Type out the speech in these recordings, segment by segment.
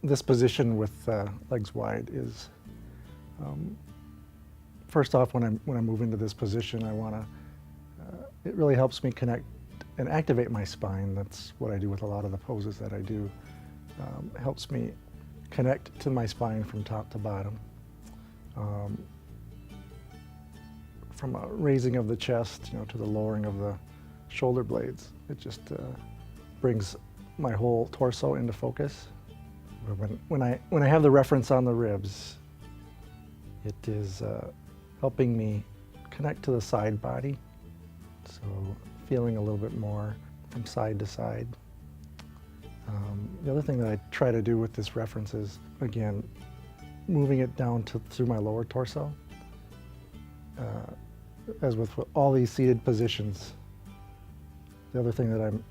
This position with legs wide is, first off, when I move into this position, it really helps me connect and activate my spine. That's what I do with a lot of the poses that I do. Helps me connect to my spine from top to bottom. From a raising of the chest, to the lowering of the shoulder blades. It just brings my whole torso into focus. When I have the reference on the ribs, it is helping me connect to the side body. So feeling a little bit more from side to side. The other thing that I try to do with this reference is, again, moving it down through my lower torso. As with all these seated positions, the other thing that I'm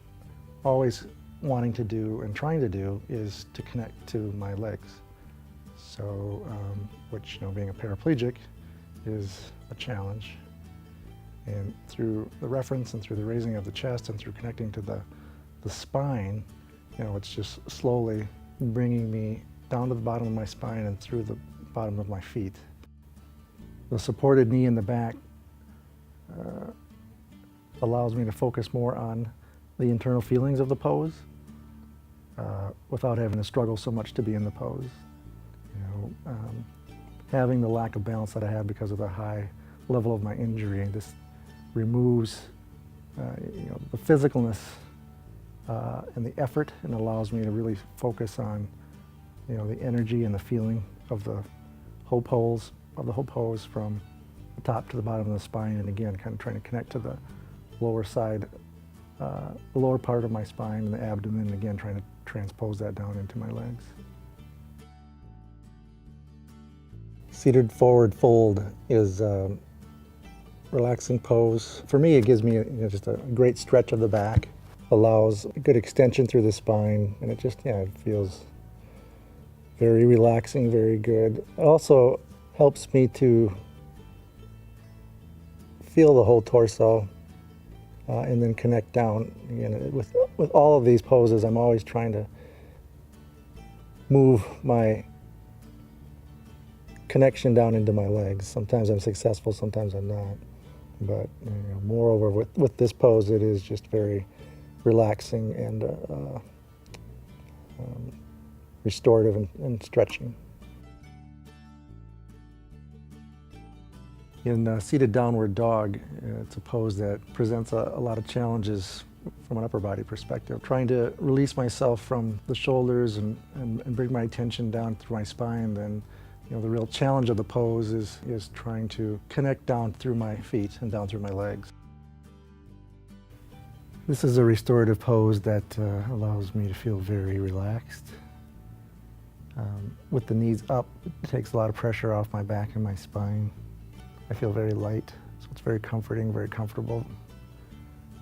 always wanting to do and trying to do is to connect to my legs. So, which, being a paraplegic is a challenge. And through the reference and through the raising of the chest and through connecting to the spine, it's just slowly bringing me down to the bottom of my spine and through the bottom of my feet. The supported knee in the back allows me to focus more on the internal feelings of the pose without having to struggle so much to be in the pose. Having the lack of balance that I have because of the high level of my injury, this removes the physicalness and the effort, and allows me to really focus on the energy and the feeling of the whole pose from the top to the bottom of the spine, and again kind of trying to connect to the lower side, the lower part of my spine and the abdomen, and again trying to transpose that down into my legs. Seated forward fold is a relaxing pose. For me, it gives me just a great stretch of the back, allows a good extension through the spine, and it just it feels very relaxing, very good. It also helps me to feel the whole torso and then connect down. Again, with all of these poses, I'm always trying to move my connection down into my legs. Sometimes I'm successful, sometimes I'm not. But moreover, with this pose, it is just very relaxing and restorative and stretching. In seated downward dog, it's a pose that presents a lot of challenges from an upper body perspective. Trying to release myself from the shoulders and bring my attention down through my spine, then the real challenge of the pose is trying to connect down through my feet and down through my legs. This is a restorative pose that allows me to feel very relaxed. With the knees up, it takes a lot of pressure off my back and my spine. I feel very light, so it's very comforting, very comfortable.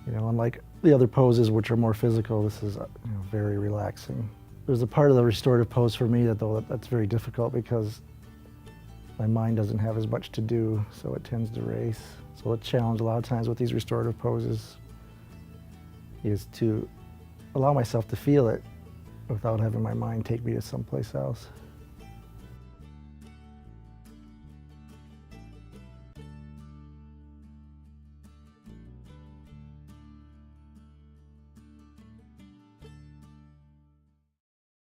Unlike the other poses, which are more physical, this is very relaxing. There's a part of the restorative pose for me that's very difficult because my mind doesn't have as much to do, so it tends to race. So the challenge a lot of times with these restorative poses is to allow myself to feel it without having my mind take me to someplace else.